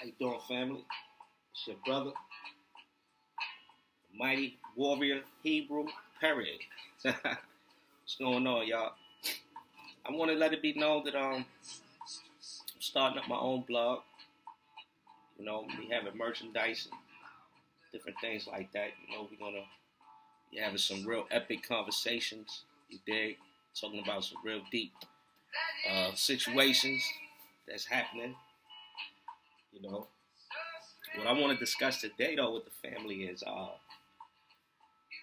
How you doing, family? It's your brother, mighty warrior Hebrew Perry. What's going on, y'all? I want to let it be known that I'm starting up my own blog. You know, we having merchandise and different things like that. You know, we're gonna be having some real epic conversations. You dig? Talking about some real deep situations that's happening. You know, what I want to discuss today, though, with the family is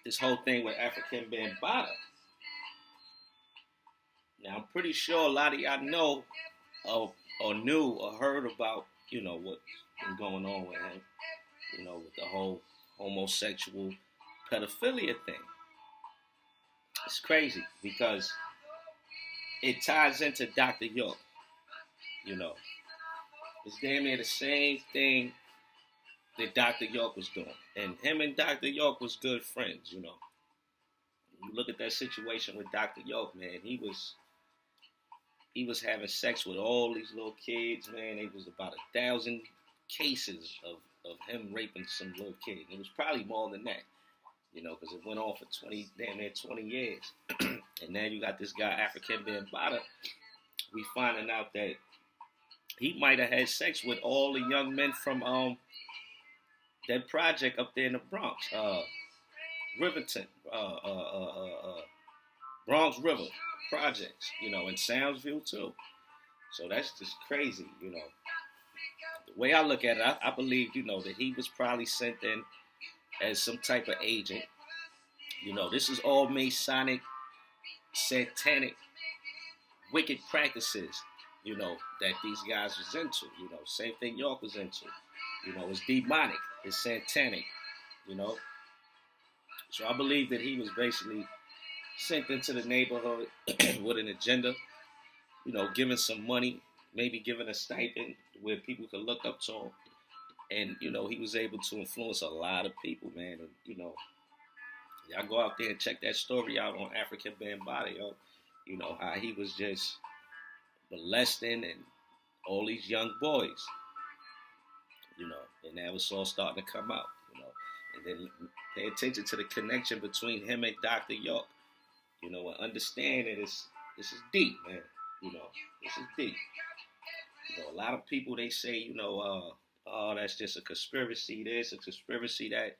this whole thing with African bambaataa. Now, I'm pretty sure a lot of y'all know or knew or heard about, you know, what's been going on with him, you know, with the whole homosexual pedophilia thing. It's crazy because it ties into Dr. York, you know. It's damn near the same thing that Dr. York was doing. And him and Dr. York was good friends, you know. You look at that situation with Dr. York, man, he was having sex with all these little kids, man. It was about 1,000 cases of him raping some little kid. It was probably more than that, you know, because it went on for 20 years. And now you got this guy, African bambaataa. We finding out that he might have had sex with all the young men from that project up there in the Bronx, Riverton, Bronx River projects, you know, in Soundsville too. So that's just crazy, you know. The way I look at it, I believe, you know, that he was probably sent in as some type of agent. You know, this is all Masonic, satanic, wicked practices, you know, that these guys was into. You know, same thing York was into. You know, it's demonic, it's satanic, you know. So I believe that he was basically sent into the neighborhood with an agenda, you know, giving some money, maybe giving a stipend where people could look up to him. And, you know, he was able to influence a lot of people, man. And, you know, y'all go out there and check that story out on African bambaataa, yo. You know, how he was just molesting and all these young boys, you know, and that was all starting to come out, you know. And then pay attention to the connection between him and Dr. York, you know, and understand that this is deep, man. You know, this is deep. You know, a lot of people, they say, you know, oh, that's just a conspiracy this, a conspiracy that.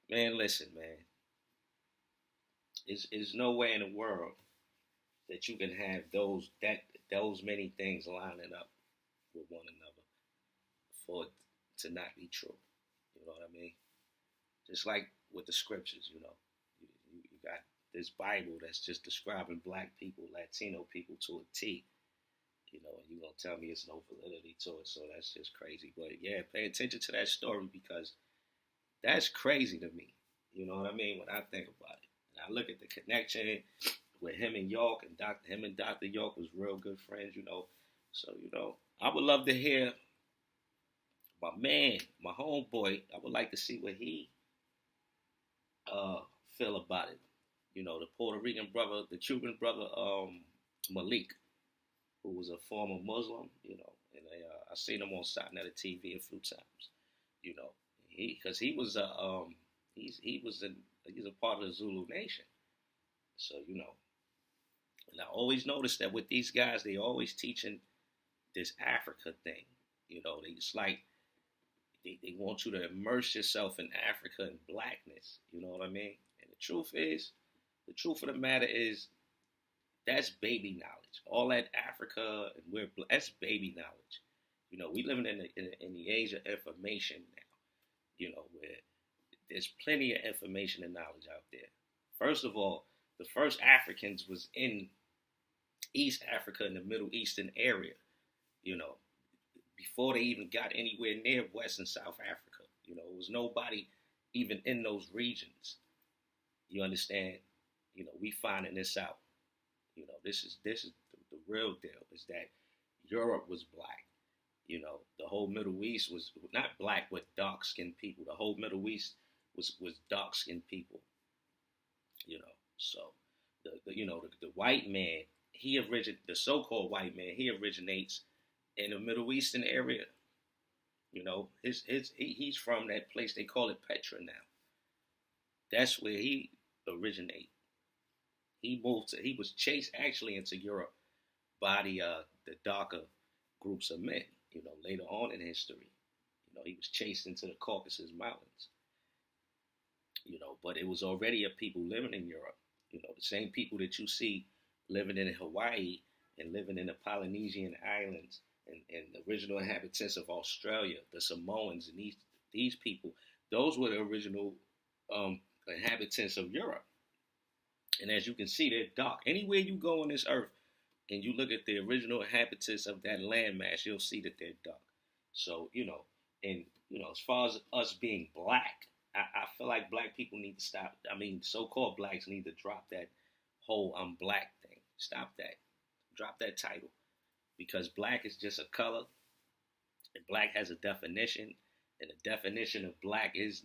Man, listen, man. There's no way in the world that you can have those many things lining up with one another for it to not be true. You know what I mean? Just like with the scriptures, you know, you got this Bible that's just describing black people, Latino people to a T. You know, and you're going to tell me it's no validity to it, so that's just crazy. But yeah, pay attention to that story because that's crazy to me. You know what I mean? When I think about it. And I look at the connection with him and York, and him and Dr. York was real good friends, you know. So, you know, I would love to hear my man, my homeboy. I would like to see what he feel about it. You know, the Puerto Rican brother, the Cuban brother, Malik, who was a former Muslim, you know, and I seen him on Satnetta TV a few times, you know, because he's a part of the Zulu Nation, so you know, and I always noticed that with these guys, they always teaching this Africa thing, you know, it's like they want you to immerse yourself in Africa and blackness, you know what I mean? And the truth of the matter is, that's baby knowledge. All that Africa and that's baby knowledge. You know, we living in the age of information now. You know, where there's plenty of information and knowledge out there. First of all, the first Africans was in East Africa in the Middle Eastern area. You know, before they even got anywhere near West and South Africa. You know, it was nobody even in those regions. You understand? You know, we finding this out. You know, this is the real deal, is that Europe was black. You know, the whole Middle East was not black, but dark-skinned people. The whole Middle East was dark-skinned people. You know, so the white man, the so-called white man, he originates in the Middle Eastern area. He's from that place they call it Petra now. That's where he originated. He was chased actually into Europe by the darker groups of men. Later on in history, he was chased into the Caucasus Mountains. But it was already a people living in Europe. The same people that you see living in Hawaii and living in the Polynesian Islands and the original inhabitants of Australia, the Samoans, and these people, those were the original inhabitants of Europe. And as you can see, they're dark. Anywhere you go on this earth and you look at the original inhabitants of that landmass, you'll see that they're dark. So, and, as far as us being black, I feel like black people need to stop. I mean, so-called blacks need to drop that whole I'm black thing. Stop that. Drop that title. Because black is just a color, and black has a definition, and the definition of black is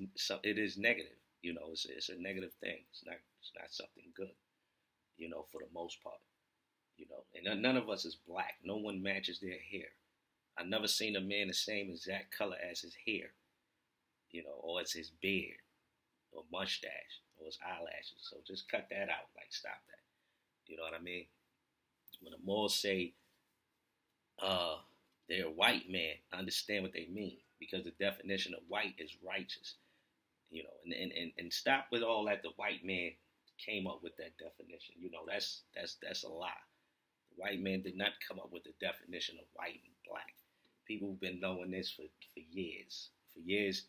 negative. It's a negative thing. It's not something good. For the most part. And none of us is black. No one matches their hair. I've never seen a man the same exact color as his hair. Or as his beard, or mustache, or his eyelashes. So just cut that out. Like, stop that. You know what I mean? When the Moors say they're a white man, I understand what they mean, because the definition of white is righteous. And stop with all that. The white man came up with that definition. That's a lie. The white man did not come up with the definition of white and black. People have been knowing this for years. For years,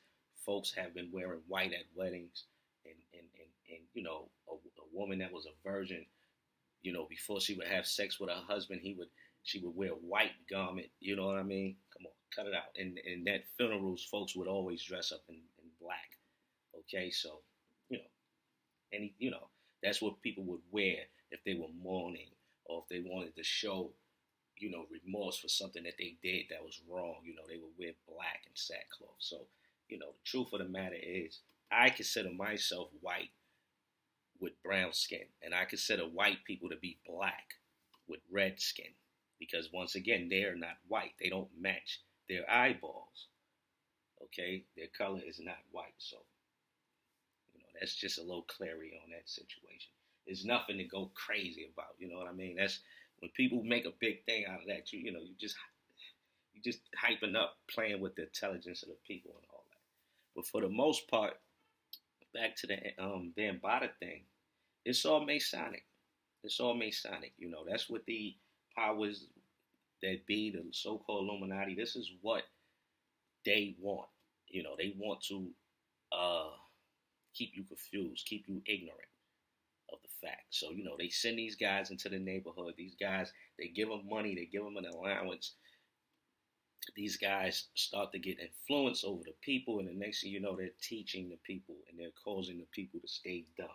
folks have been wearing white at weddings, and a woman that was a virgin, before she would have sex with her husband, she would wear a white garment. You know what I mean? Come on, cut it out. And at funerals, folks would always dress up in black. Okay, so that's what people would wear if they were mourning, or if they wanted to show remorse for something that they did that was wrong. They would wear black and sackcloth. So, the truth of the matter is, I consider myself white with brown skin, and I consider white people to be black with red skin, because once again, they're not white. They don't match their eyeballs. Okay, their color is not white. So, that's just a little clarity on that situation. There's nothing to go crazy about. You know what I mean? That's when people make a big thing out of that. You just hyping up, playing with the intelligence of the people and all that. But for the most part, back to the bambaataa thing, it's all Masonic. It's all Masonic. That's what the powers that be, the so-called Illuminati, this is what they want. They want to keep you confused, keep you ignorant of the fact. So, they send these guys into the neighborhood. These guys, they give them money, they give them an allowance. These guys start to get influence over the people, and the next thing you know, they're teaching the people, and they're causing the people to stay dumb,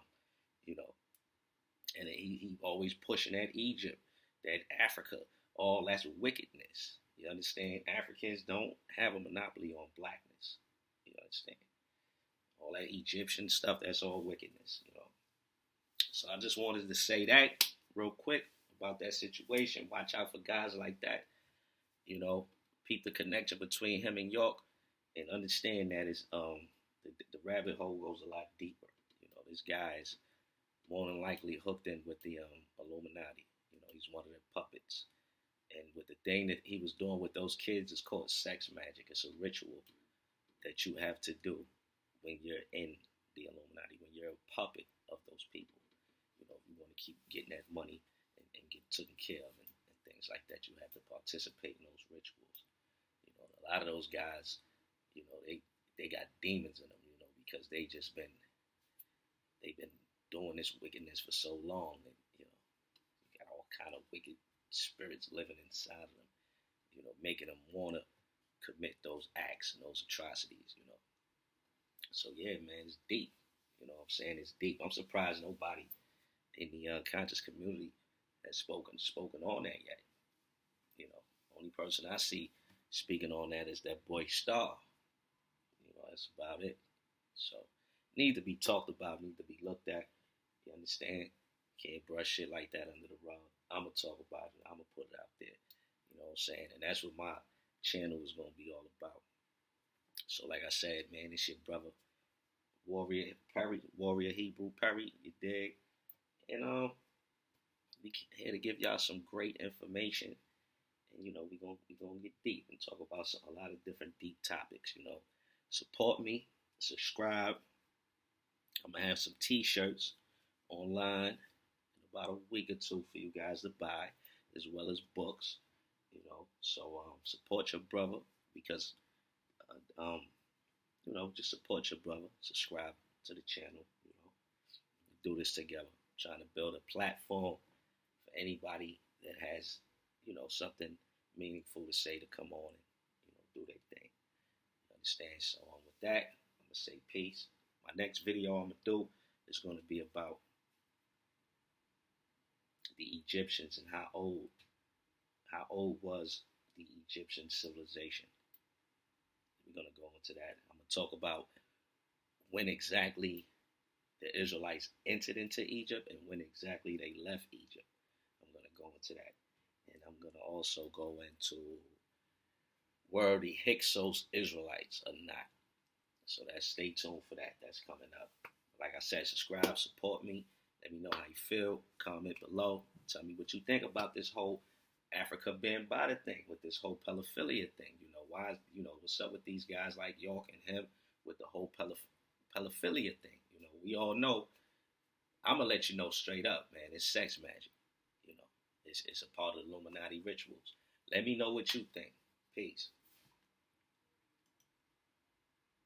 And he always pushing that Egypt, that Africa, all that's wickedness. You understand? Africans don't have a monopoly on blackness. You understand? All that Egyptian stuff, that's all wickedness, So I just wanted to say that real quick about that situation. Watch out for guys like that. Peep the connection between him and York, and understand that it's the rabbit hole goes a lot deeper. This guy's more than likely hooked in with the Illuminati. He's one of their puppets. And with the thing that he was doing with those kids is called sex magic. It's a ritual that you have to do when you're in the Illuminati, when you're a puppet of those people. If you want to keep getting that money and get taken care of and things like that, you have to participate in those rituals. A lot of those guys, they got demons in them, because they've been doing this wickedness for so long, and you got all kind of wicked spirits living inside of them, making them want to commit those acts and those atrocities, So yeah, man, it's deep. What I'm saying, it's deep. I'm surprised nobody in the unconscious community has spoken on that yet. Only person I see speaking on that is that boy Star. That's about it. So, need to be talked about, need to be looked at. You understand? Can't brush shit like that under the rug. I'm going to talk about it. I'm going to put it out there. You know what I'm saying? And that's what my channel is going to be all about. So, like I said, man, it's your brother Warrior Perry, Warrior Hebrew Perry. You dig? And we here to give y'all some great information. And we gonna get deep and talk about a lot of different deep topics. Support me, subscribe. I'm gonna have some T-shirts online in about a week or two for you guys to buy, as well as books. So support your brother because just support your brother. Subscribe to the channel. Do this together. Trying to build a platform for anybody that has, something meaningful to say to come on and, do their thing. You understand? So with that, I'm gonna say peace. My next video I'm gonna do is gonna be about the Egyptians and how old was the Egyptian civilization. We're gonna go into that. I'm gonna talk about when exactly the Israelites entered into Egypt and when exactly they left Egypt. I'm going to go into that. And I'm going to also go into were the Hyksos Israelites or not. So stay tuned for that. That's coming up. Like I said, subscribe, support me. Let me know how you feel. Comment below. Tell me what you think about this whole Africa bambaataa thing, with this whole pedophilia thing. Why, what's up with these guys like York and him with the whole pedophilia thing. We all know. I'm gonna let you know straight up, man. It's sex magic. It's a part of the Illuminati rituals. Let me know what you think. Peace.